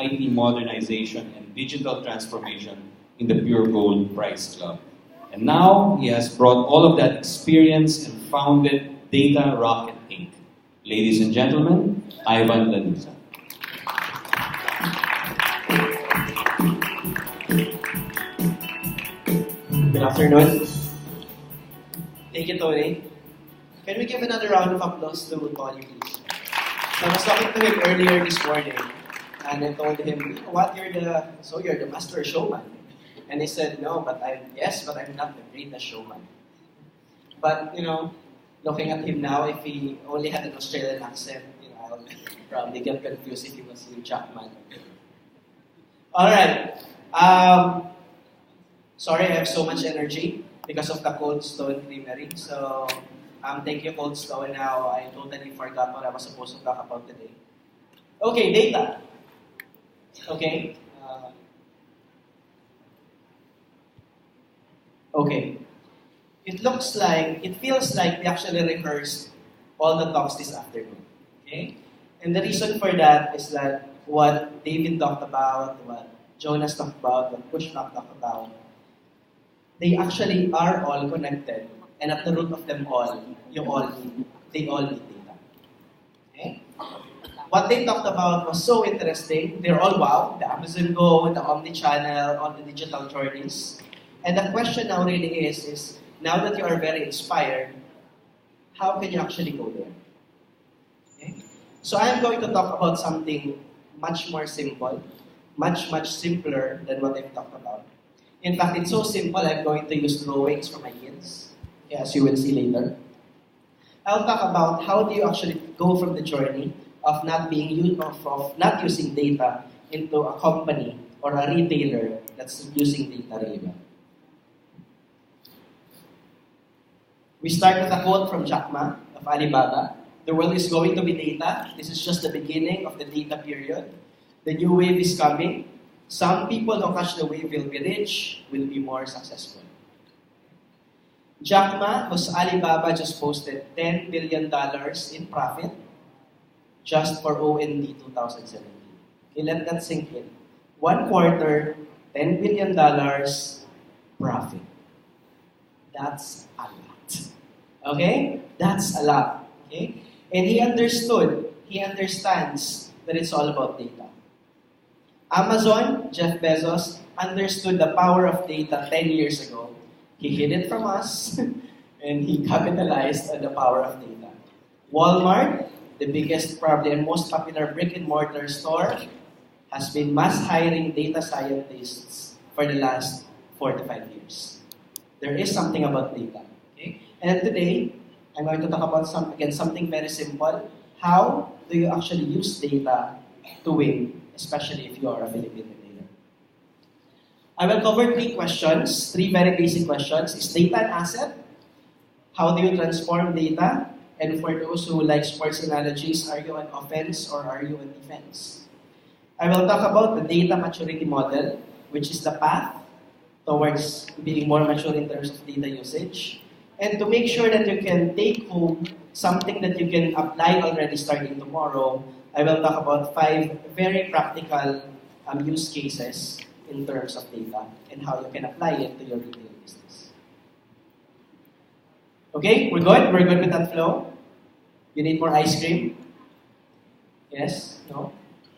IT modernization and digital transformation in the Pure Gold Prize Club. And now he has brought all of that experience and founded Data Rocket Inc. Ladies and gentlemen, Ivan Lanuza. Good afternoon. Thank you, Tony. Can we give another round of applause to Tony, please? So I was talking to him earlier this morning, and I told him, you know what, you're the master showman. And he said, no, but I'm not the greatest showman. But, looking at him now, if he only had an Australian accent, I would probably get confused if he was Hugh Jackman. Alright. Sorry, I have so much energy because of the Cold Stone Creamery. So, thank you, Cold Stone. Now, I totally forgot what I was supposed to talk about today. Okay, data. Okay. Okay. It feels like we actually rehearsed all the talks this afternoon. Okay? And the reason for that is that what David talked about, what Jonas talked about, what Pushpak talked about, they actually are all connected. And at the root of them all, they all need data. Okay? What they talked about was so interesting. They're all wow. The Amazon Go, the Omnichannel, all the digital journeys. And the question now really is now that you are very inspired, how can you actually go there? Okay? So I am going to talk about something much more simple, much simpler than what I've talked about. In fact, it's so simple, I'm going to use drawings for my kids, as you will see later. I'll talk about how do you actually go from the journey of not using data into a company or a retailer that's using data really well. We start with a quote from Jack Ma of Alibaba. The world is going to be data. This is just the beginning of the data period. The new wave is coming. Some people who catch the wave will be rich, will be more successful. Jack Ma, whose Alibaba just posted $10 billion in profit just for OND 2017. Okay, let that sink in. 1 quarter, $10 billion profit. That's a lot. Okay? That's a lot. Okay? And he understands that it's all about data. Amazon, Jeff Bezos, understood the power of data 10 years ago. He hid it from us, and he capitalized on the power of data. Walmart, the biggest, probably, and most popular brick-and-mortar store, has been mass hiring data scientists for the last 4 to 5 years. There is something about data. Okay? And today, I'm going to talk about something very simple. How do you actually use data to win, especially if you are a Philippine retailer? I will cover 3 questions, 3 very basic questions. Is data an asset? How do you transform data? And for those who like sports analogies, are you on offense or are you on defense? I will talk about the data maturity model, which is the path towards being more mature in terms of data usage. And to make sure that you can take home something that you can apply already starting tomorrow, I will talk about 5 very practical use cases in terms of data and how you can apply it to your retail business. Okay, we're good? We're good with that flow? You need more ice cream? Yes? No?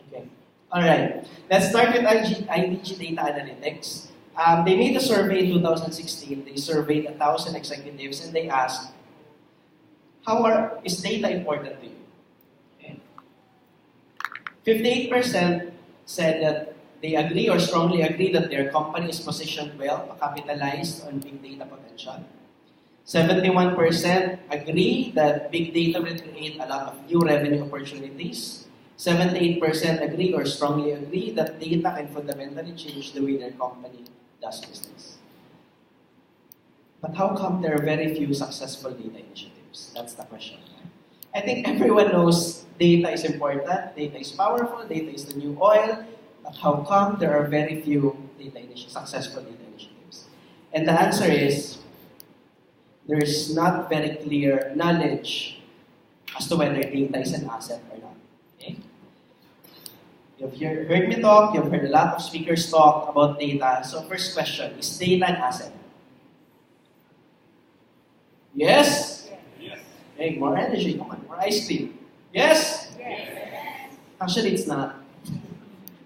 Okay. Alright. Let's start with IDG Data Analytics. They made a survey in 2016. They surveyed 1,000 executives and they asked, is data important to you? Okay. 58% said that they agree or strongly agree that their company is positioned well to capitalize on big data potential. 71% agree that big data will create a lot of new revenue opportunities. 78% agree or strongly agree that data can fundamentally change the way their company does business. But how come there are very few successful data initiatives? That's the question. I think everyone knows data is important, data is powerful, data is the new oil, but how come there are very few successful data initiatives? And the answer is, there is not very clear knowledge as to whether data is an asset or not. Okay? You've heard me talk, you've heard a lot of speakers talk about data. So first question, is data an asset? Yes? Yes. Hey, more energy, come on, more ice cream. Yes? Yes. Actually, it's not.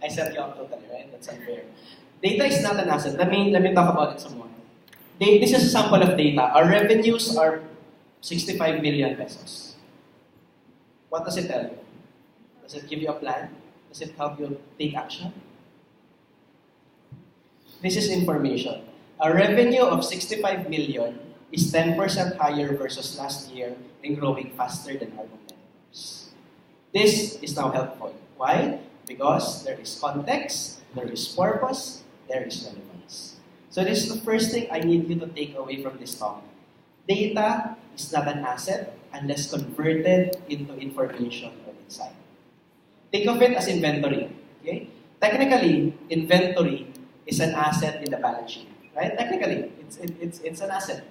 I set you up totally, right? That's unfair. Data is not an asset. Let me talk about it some more. This is a sample of data. Our revenues are 65 million pesos. What does it tell you? Does it give you a plan? Does it help you take action? This is information. A revenue of 65 million is 10% higher versus last year and growing faster than our competitors. This is now helpful. Why? Because there is context, there is purpose, there is relevance. So this is the first thing I need you to take away from this talk. Data is not an asset unless converted into information or insight. Think of it as inventory. Okay? Technically, inventory is an asset in the balance sheet. Right? Technically, it's an asset.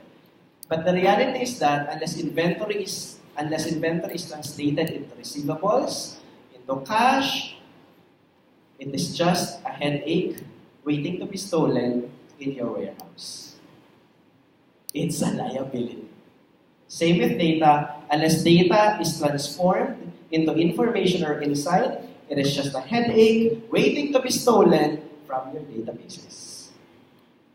But the reality is that unless inventory is translated into receivables, into cash, it is just a headache waiting to be stolen in your warehouse. It's a liability. Same with data. Unless data is transformed into information or insight, it is just a headache waiting to be stolen from your databases.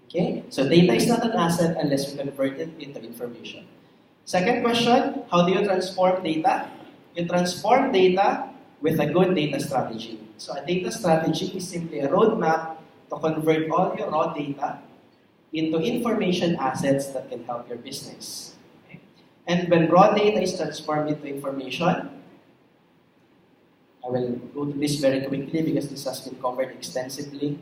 Okay? So data is not an asset unless we convert it into information. Second question, how do you transform data? You transform data with a good data strategy. So a data strategy is simply a roadmap to convert all your raw data into information assets that can help your business. Okay? And when raw data is transformed into information, I will go to this very quickly because this has been covered extensively.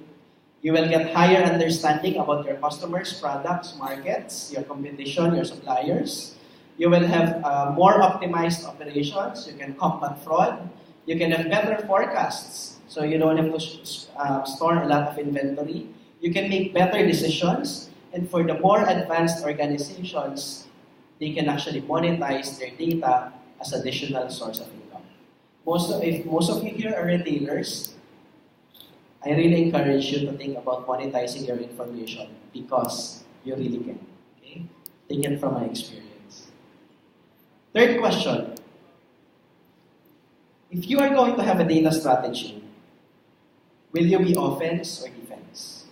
You will get higher understanding about your customers, products, markets, your competition, your suppliers. You will have more optimized operations. You can combat fraud. You can have better forecasts, so you don't have to store a lot of inventory. You can make better decisions, and for the more advanced organizations, they can actually monetize their data as additional source of income. If most of you here are retailers, I really encourage you to think about monetizing your information because you really can. Okay? Take it from my experience. Third question. If you are going to have a data strategy, will you be offense or defense?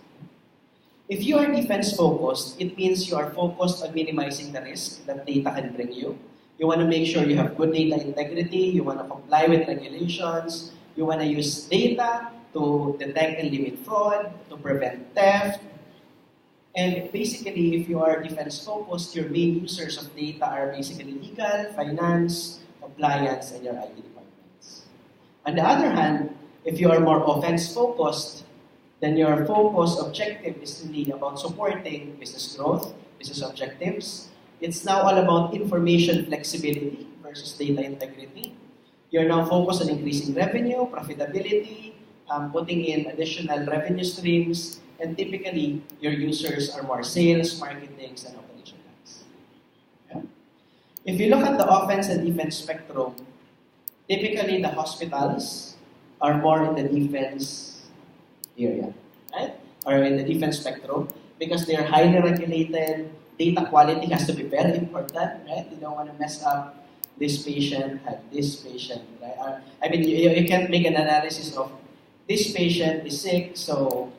If you are defense focused, it means you are focused on minimizing the risk that data can bring you. You want to make sure you have good data integrity, you want to comply with regulations, you want to use data to detect and limit fraud, to prevent theft. And basically, if you are defense focused, your main users of data are basically legal, finance, compliance, and your IT departments. On the other hand, if you are more offense focused, then your focus objective is really about supporting business growth, business objectives. It's now all about information flexibility versus data integrity. You're now focused on increasing revenue, profitability, putting in additional revenue streams, and typically your users are more sales, marketing, and operations. Yeah. If you look at the offense and defense spectrum, typically the hospitals are more in the defense area, right? Or in the defense spectrum because they are highly regulated. Data quality has to be very important, right? You don't want to mess up this patient had this patient, right? I mean, you can't make an analysis of this patient is sick, so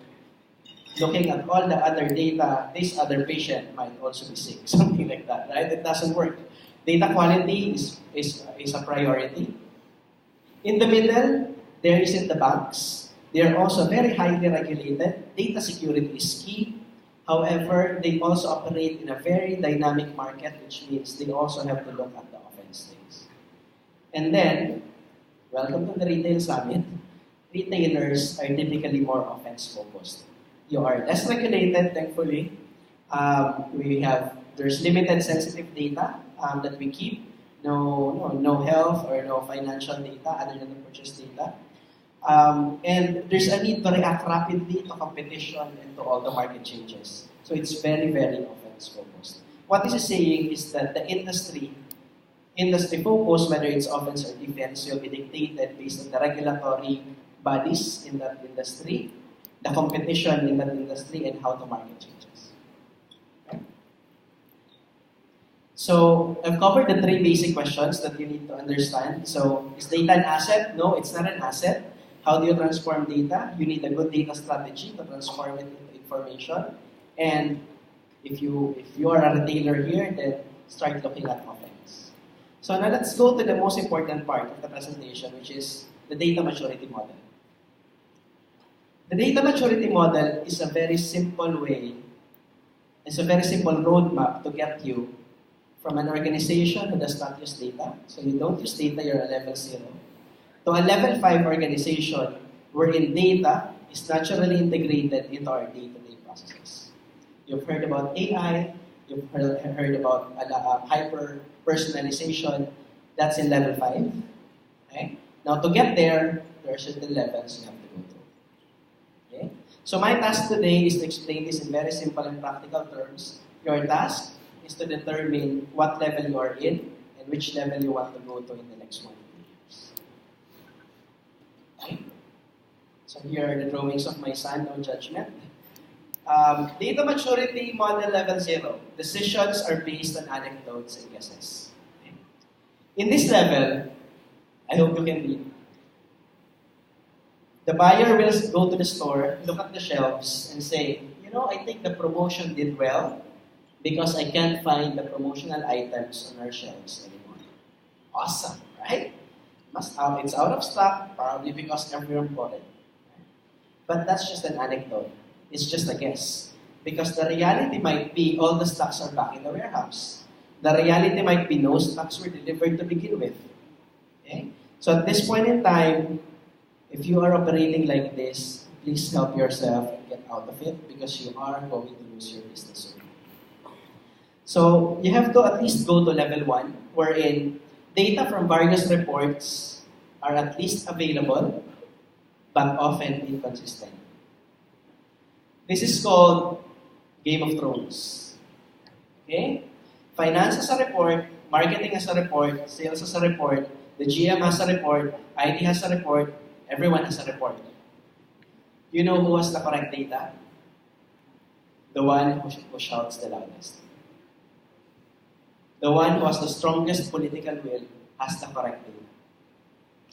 looking at all the other data, this other patient might also be sick, something like that, right? It doesn't work. Data quality is a priority. In the middle, there isn't the banks. They are also very highly regulated. Data security is key. However, they also operate in a very dynamic market, which means they also have to look at the offense things. And then, welcome to the Retail Summit. Retailers are typically more offense focused. You are less regulated, thankfully. There's limited sensitive data that we keep. No health or no financial data other than the purchase data. And there's a need to react rapidly to competition and to all the market changes. So it's very, very offense focused. What this is saying is that the industry focus, whether it's offense or defense, will be dictated based on the regulatory bodies in that industry, the competition in that industry, and how the market changes. Okay? So I've covered the three basic questions that you need to understand. So is data an asset? No, it's not an asset. How do you transform data? You need a good data strategy to transform it into information. And if you are a retailer here, then start looking at offense. So now let's go to the most important part of the presentation, which is the data maturity model. The data maturity model is a very simple way, it's a very simple roadmap to get you from an organization who does not use data, so you don't use data, you're a level 0, to a level 5 organization wherein data is naturally integrated into our day-to-day processes. You've heard about AI, you've heard about hyper-personalization, that's in level 5. Okay? Now to get there are certain levels you have to go through. Okay? So my task today is to explain this in very simple and practical terms. Your task is to determine what level you are in and which level you want to go to in the next 1 to 2 years. Okay? So here are the drawings of my son, no judgment. Data maturity model level 0. Decisions are based on anecdotes and guesses. Okay? In this level, I hope you can read. The buyer will go to the store, look at the shelves, and say, I think the promotion did well because I can't find the promotional items on our shelves anymore. Awesome, right? It's out of stock, probably because everyone bought it. But that's just an anecdote. It's just a guess. Because the reality might be all the stocks are back in the warehouse. The reality might be no stocks were delivered to begin with. Okay? So at this point in time, if you are operating like this, please help yourself and get out of it because you are going to lose your business soon. So you have to at least go to level 1, wherein data from various reports are at least available, but often inconsistent. This is called Game of Thrones. Okay? Finance has a report, marketing has a report, sales has a report, the GM has a report, IT has a report, everyone has a report. You know who has the correct data? The one who shouts the loudest. The one who has the strongest political will has the correct data.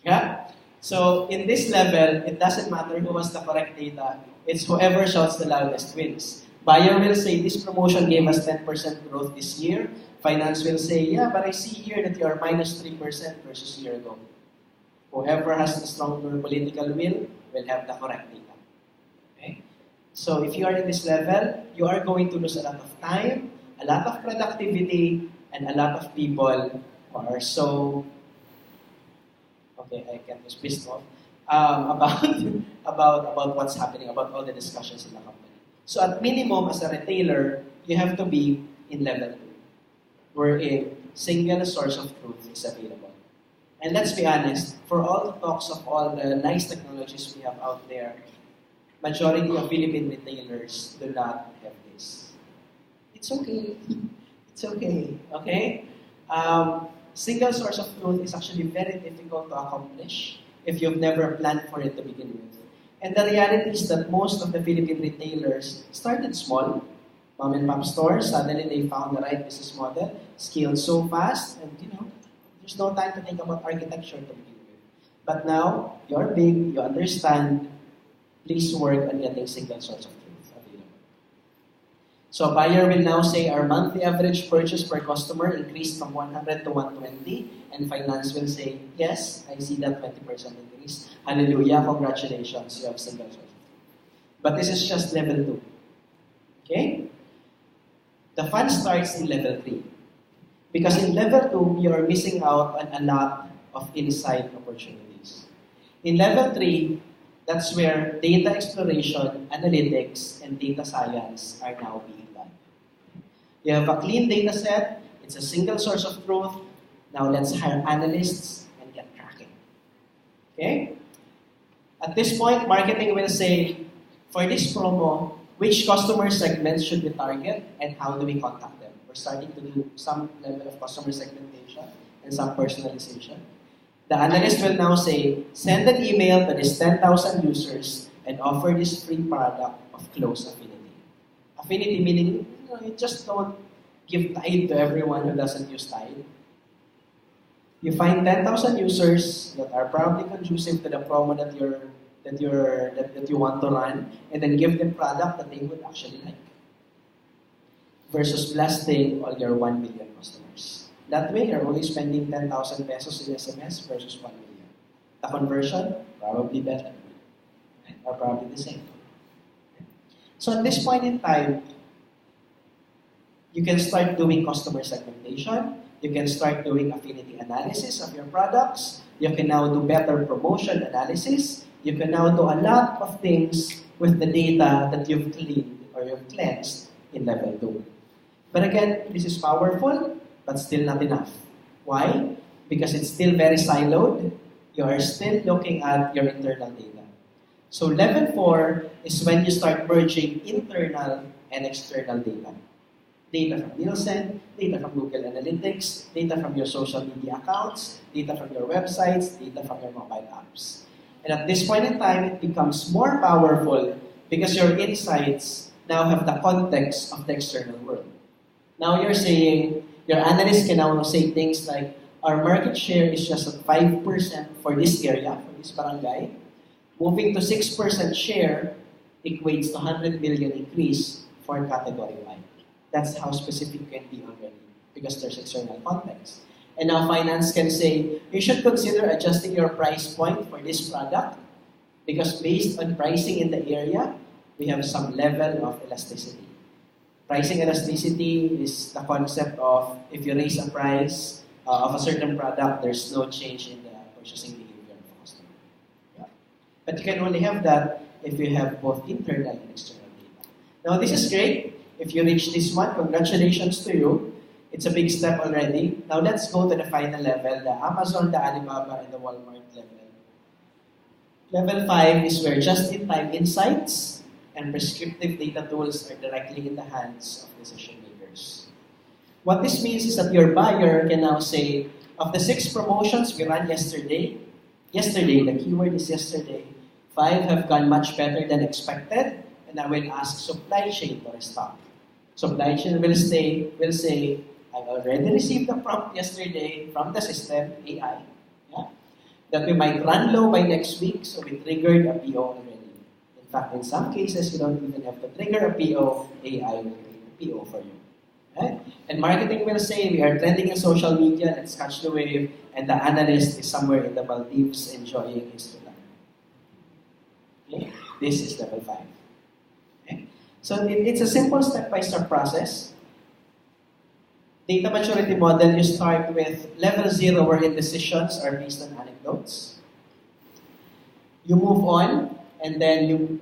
Yeah? So in this level, it doesn't matter who has the correct data. It's whoever shouts the loudest wins. Buyer will say, this promotion gave us 10% growth this year. Finance will say, yeah, but I see here that you are minus 3% versus a year ago. Whoever has the stronger political will have the correct data. Okay? So if you are in this level, you are going to lose a lot of time, a lot of productivity, and a lot of people who are so, okay, I get this pissed off, about what's happening, about all the discussions in the company. So at minimum, as a retailer, you have to be in level 2, wherein single source of truth is available. And let's be honest, for all the talks of all the nice technologies we have out there, majority of Philippine retailers do not have this. It's okay. It's okay. Okay? Single source of truth is actually very difficult to accomplish if you've never planned for it to begin with. And the reality is that most of the Philippine retailers started small, mom and pop stores. Suddenly they found the right business model, scaled so fast, and there's no time to think about architecture to begin with. But now, you're big, you understand, please work on getting single source of truth available. So a buyer will now say our monthly average purchase per customer increased from 100 to 120, and finance will say, yes, I see that 20% increase. Hallelujah, congratulations, you have single source of truth. But this is just level 2. Okay? The fun starts in level 3. Because in level 2, you are missing out on a lot of insight opportunities. In level 3, that's where data exploration, analytics, and data science are now being done. You have a clean data set, it's a single source of truth. Now let's hire analysts and get tracking. Okay? At this point, marketing will say, for this promo, which customer segments should we target and how do we contact them? We're starting to do some level of customer segmentation and some personalization. The analyst will now say, send an email to these 10,000 users and offer this free product of close affinity. Affinity meaning, you just don't give Tide to everyone who doesn't use Tide. You find 10,000 users that are probably conducive to the promo that you want to run, and then give them product that they would actually like. Versus blasting all your 1 million customers. That way, you're only spending 10,000 pesos in SMS versus 1 million. The conversion, probably better. Or probably the same. So at this point in time, you can start doing customer segmentation. You can start doing affinity analysis of your products. You can now do better promotion analysis. You can now do a lot of things with the data that you've cleaned or you've cleansed in level 2. But again, this is powerful, but still not enough. Why? Because it's still very siloed. You are still looking at your internal data. So level 4 is when you start merging internal and external data. Data from Nielsen, data from Google Analytics, data from your social media accounts, data from your websites, data from your mobile apps. And at this point in time, it becomes more powerful because your insights now have the context of the external world. Now you're saying, your analyst can now say things like, our market share is just at 5% for this area, for this barangay. Moving to 6% share equates to 100 million increase for category Y. That's how specific you can be already because there's external context. And now finance can say, you should consider adjusting your price point for this product because based on pricing in the area, we have some level of elasticity. Pricing elasticity is the concept of if you raise a price of a certain product, there's no change in the purchasing behavior of the customer. Yeah. But you can only have that if you have both internal and external data. Now this is great. If you reach this one, congratulations to you. It's a big step already. Now let's go to the final level, the Amazon, the Alibaba, and the Walmart level. Level 5 is where just-in-time insights and prescriptive data tools are directly in the hands of decision makers. What this means is that your buyer can now say, of the 6 promotions we ran yesterday, the keyword is yesterday, 5 have gone much better than expected, and I will ask supply chain to restock. Supply chain will say, I already received the prompt yesterday from the system, AI, that we might run low by next week, so we triggered a PO already. In fact, in some cases, you don't even have to trigger a PO, AI will create a PO for you. Right? And marketing will say, we are trending in social media, let's catch the wave, and the analyst is somewhere in the Maldives enjoying his retirement. Okay? This is level 5. Okay? So it's a simple step-by-step process. Data maturity model, you start with level 0 wherein decisions are based on anecdotes. You move on, and then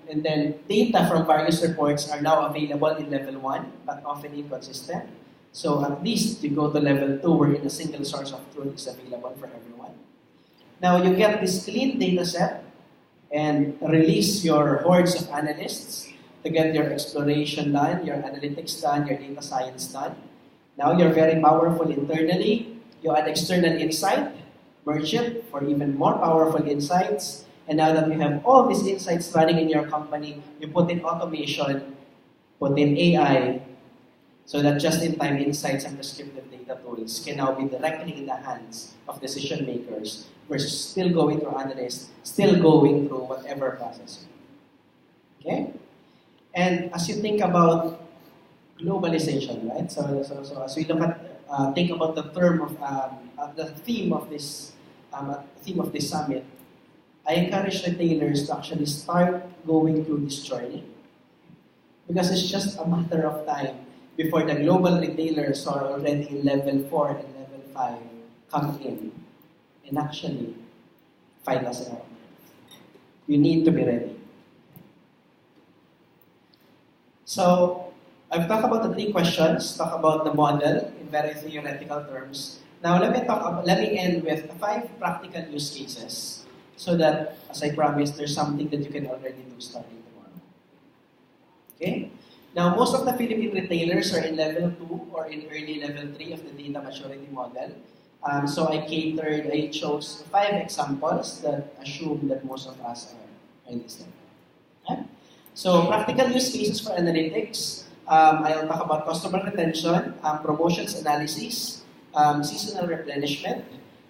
data from various reports are now available in level 1, but often inconsistent. So at least you go to level 2 wherein a single source of truth is available for everyone. Now you get this clean data set and release your hordes of analysts to get your exploration done, your analytics done, your data science done. Now you're very powerful internally. You add external insight, merge it for even more powerful insights. And now that you have all these insights running in your company, you put in automation, put in AI, so that just-in-time insights and prescriptive data tools can now be directly in the hands of decision makers versus still going through analysts, still going through whatever process. Okay? And as you think about globalization, right? So as we look at, think about the term of the theme of this summit, I encourage retailers to actually start going through this journey because it's just a matter of time before the global retailers are already in level 4 and level 5 come in and actually find us in our market. You need to be ready. So I've talked about the 3 questions, talk about the model in very theoretical terms. Now let me end with 5 practical use cases so that, as I promised, there's something that you can already do starting tomorrow. Okay? Now most of the Philippine retailers are in level 2 or in early level 3 of the data maturity model. So I chose 5 examples that assume that most of us are in this level. Okay? So practical use cases for analytics. I'll talk about customer retention, promotions analysis, seasonal replenishment,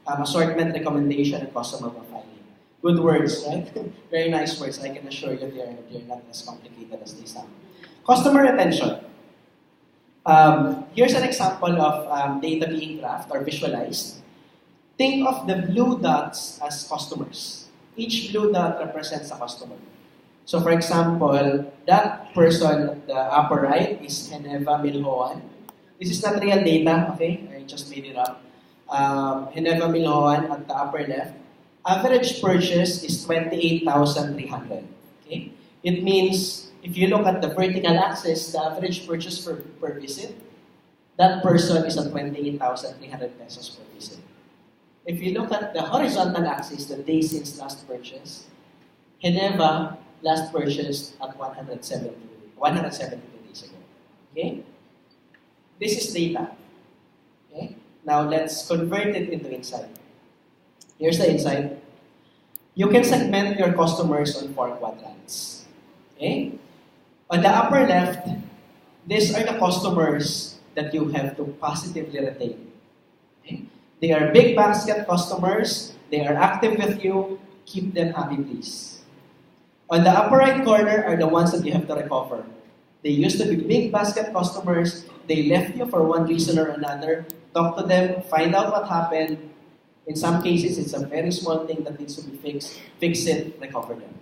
assortment recommendation, and customer profiling. Good words, right? Very nice words. I can assure you they're not as complicated as they sound. Customer retention. Here's an example of data being graphed or visualized. Think of the blue dots as customers. Each blue dot represents a customer. So for example, that person at the upper right is Geneva Milhoan. This is not real data, okay? I just made it up. Geneva Milhoan at the upper left. Average purchase is 28,300. Okay? It means if you look at the vertical axis, the average purchase per visit, that person is at 28,300 pesos per visit. If you look at the horizontal axis, the day since last purchase, Geneva last purchased at 172 days ago. Okay? This is data. Okay? Now let's convert it into insight. Here's the insight. You can segment your customers on 4 quadrants. Okay? On the upper left, these are the customers that you have to positively retain. Okay? They are big basket customers. They are active with you. Keep them happy, please. On the upper right corner are the ones that you have to recover. They used to be big basket customers. They left you for one reason or another. Talk to them, find out what happened. In some cases, it's a very small thing that needs to be fixed. Fix it, recover them.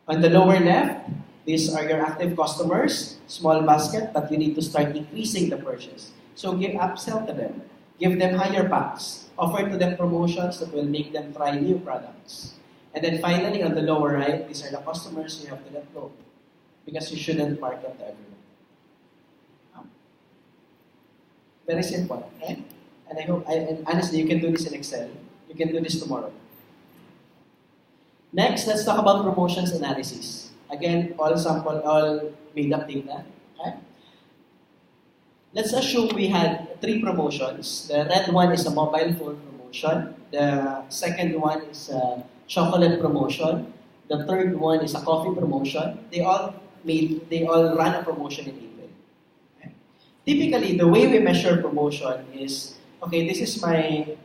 On the lower left, these are your active customers, small basket, but you need to start increasing the purchase. So give upsell to them. Give them higher packs. Offer to them promotions that will make them try new products. And then finally, on the lower right, these are the customers you have to let go. Because you shouldn't market to everyone. Very simple, right? And I hope, and honestly, you can do this in Excel. You can do this tomorrow. Next, let's talk about promotions analysis. Again, all made up data. Okay? Let's assume we had 3 promotions. The red one is a mobile phone promotion. The second one is a chocolate promotion. The third one is a coffee promotion. They all run a promotion in April. Okay? Typically, the way we measure promotion is, okay, this is my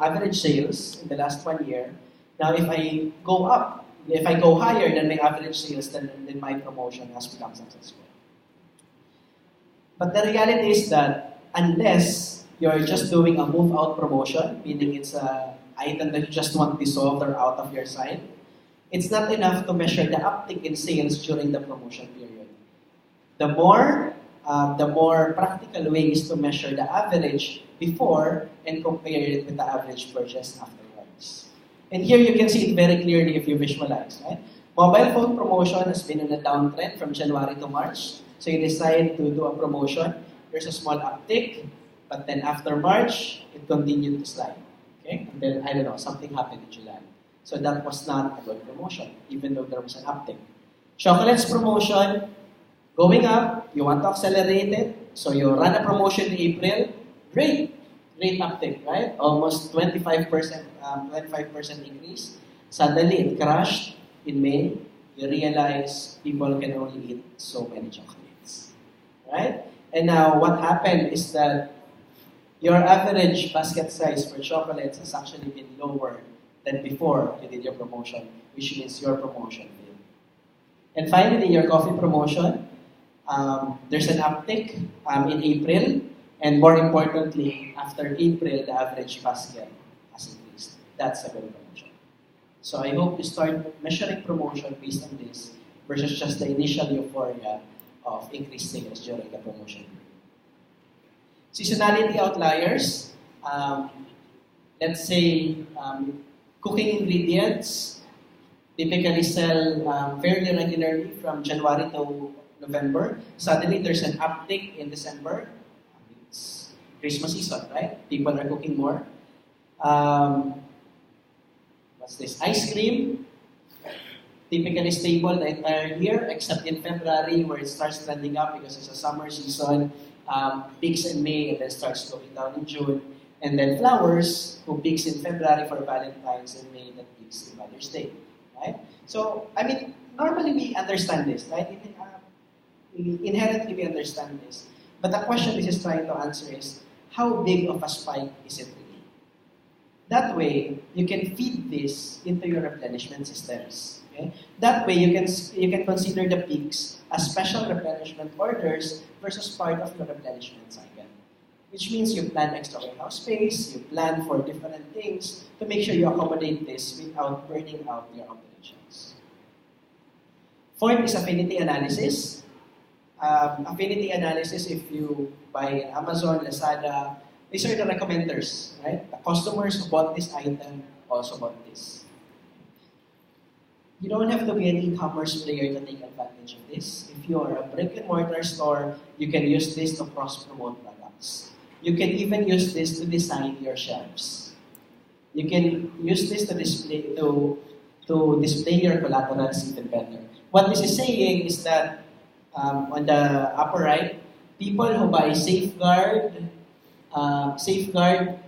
average sales in the last 1 year. Now, if I go higher than my average sales, then my promotion has become successful. But the reality is that unless you're just doing a move-out promotion, meaning it's an item that you just want dissolved or out of your site, it's not enough to measure the uptick in sales during the promotion period. The more practical way is to measure the average before and compare it with the average purchase afterwards. And here you can see it very clearly if you visualize, right? Mobile phone promotion has been in a downtrend from January to March. So you decide to do a promotion. There's a small uptick, but then after March, it continued to slide. Okay? And then, something happened in July. So that was not a good promotion, even though there was an uptick. Chocolates promotion, going up, you want to accelerate it, so you run a promotion in April, great uptick, right? Almost 25% increase. Suddenly, it crashed in May. You realize people can only eat so many chocolates, right? And now, what happened is that your average basket size for chocolates has actually been lower than before you did your promotion, which means your promotion failed. And finally, your coffee promotion, there's an uptick in April, and more importantly, after April, the average basket has increased. That's a good promotion. So I hope you start measuring promotion based on this versus just the initial euphoria of increased sales during the promotion period. Seasonality outliers, let's say cooking ingredients typically sell fairly regularly from January to November. Suddenly there's an uptick in December. It's Christmas season, right? People are cooking more. What's this? Ice cream, typically stable the entire year, except in February where it starts trending up because it's a summer season peaks in May and then starts going down in June. And then flowers, who peaks in February for Valentine's and May that peaks in Mother's Day, right? So, I mean, normally we understand this, right? Inherently we understand this. But the question this is trying to answer is, how big of a spike is it really? That way, you can feed this into your replenishment systems. Okay? That way, you can consider the peaks as special replenishment orders versus part of your replenishment cycle. Which means you plan extra warehouse space, you plan for different things to make sure you accommodate this without burning out your operations. Fourth is affinity analysis. Affinity analysis, if you buy Amazon, Lazada, these are the recommenders, right? The customers who bought this item also bought this. You don't have to be an e-commerce player to take advantage of this. If you are a brick and mortar store, you can use this to cross-promote products. You can even use this to design your shelves. You can use this to display your collaterals even better. What this is saying is that on the upper right, people who buy Safeguard,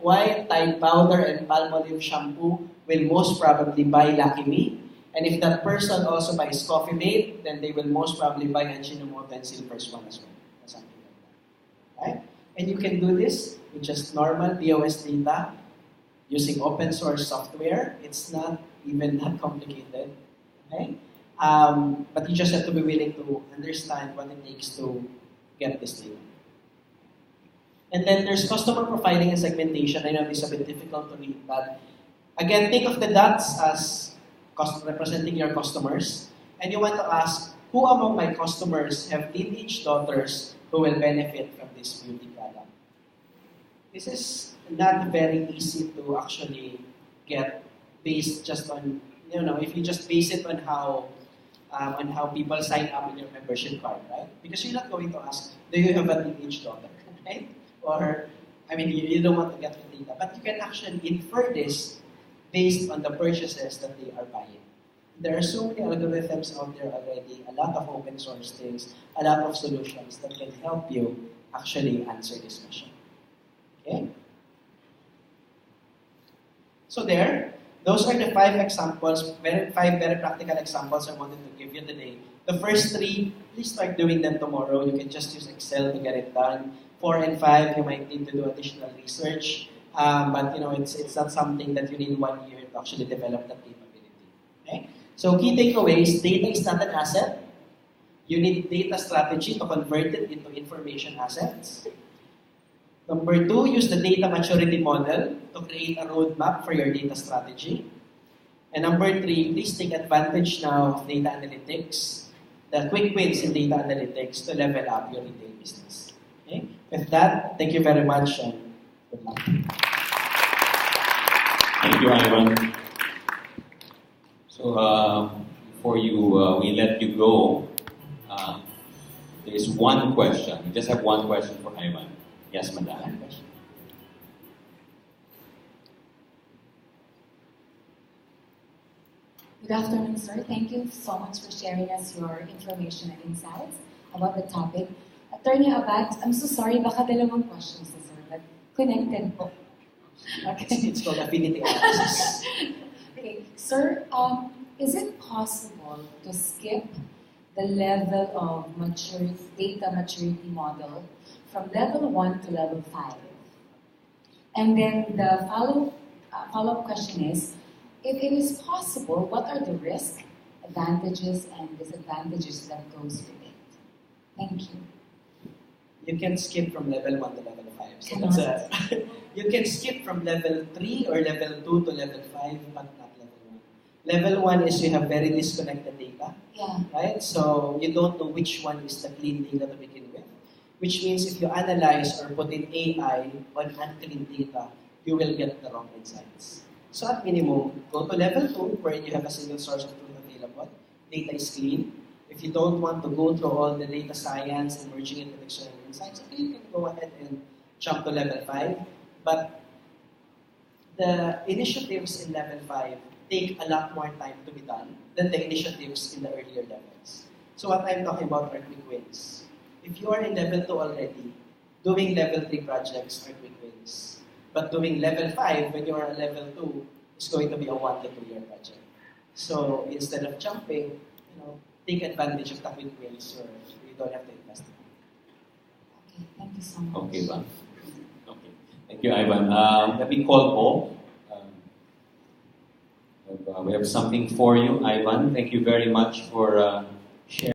White, Tide Powder, and Palmolive shampoo will most probably buy Lucky Me. And if that person also buys Coffee Mate, then they will most probably buy Ajinomoto and Silver Swan as well. Or something like that. Right? And you can do this with just normal POS data using open source software. It's not even that complicated. Okay? But you just have to be willing to understand what it takes to get this data. And then there's customer profiling and segmentation. I know this is a bit difficult to read, but again, think of the dots as representing your customers. And you want to ask, who among my customers have teenage daughters who will benefit from this beauty product? This is not very easy to actually get based just on, if you just base it on how people sign up in your membership card, right? Because you're not going to ask, do you have a teenage daughter, right? Or, you don't want to get the data, but you can actually infer this based on the purchases that they are buying. There are so many algorithms out there already, a lot of open source things, a lot of solutions that can help you actually answer this question. Okay? So those are the 5 examples, 5 very practical examples I wanted to give you today. The first 3, please start doing them tomorrow. You can just use Excel to get it done. 4 and 5, you might need to do additional research. But it's not something that you need 1 year to actually develop that capability. Okay? So key takeaways, data is not an asset. You need data strategy to convert it into information assets. Number 2, use the data maturity model to create a roadmap for your data strategy. And number 3, please take advantage now of data analytics, the quick wins in data analytics to level up your retail business. Okay? With that, thank you very much and good luck. Thank you, Ivan. So, before we let you go, there is one question. We just have one question for Ivan. Yes, madam. Good afternoon, sir. Thank you so much for sharing us your information and insights about the topic. Attorney Abad, I'm so sorry, baka dalawang questions, sir, but connected po. Okay. It's called Affinity Analysis. Okay, sir, is it possible to skip the level of data maturity model from level 1 to level 5? And then the follow-up question is, if it is possible, what are the risks, advantages, and disadvantages that goes with it? Thank you. You can skip from level 1 to level 5. So you can skip from level 3 or level 2 to level 5, but not level 1. Level 1 is you have very disconnected data. Yeah. Right? So you don't know which one is the clean data to begin with. Which means if you analyze or put in AI on unclean data, you will get the wrong insights. So at minimum, go to level 2 where you have a single source of truth available. Data is clean. If you don't want to go through all the data science and merging it with external insights, okay, you can go ahead and jump to level 5. But the initiatives in level 5 take a lot more time to be done than the initiatives in the earlier levels. So what I'm talking about are quick wins. If you are in level 2 already, doing level 3 projects are quick wins. But doing level 5 when you're on level 2 is going to be a 1 to 2 year project. So instead of jumping, take advantage of the quick wins so you don't have to invest. Okay, thank you so much. Okay, Ivan. Okay. Thank you, Ivan. Let me call Paul. We have something for you, Ivan. Thank you very much for sharing.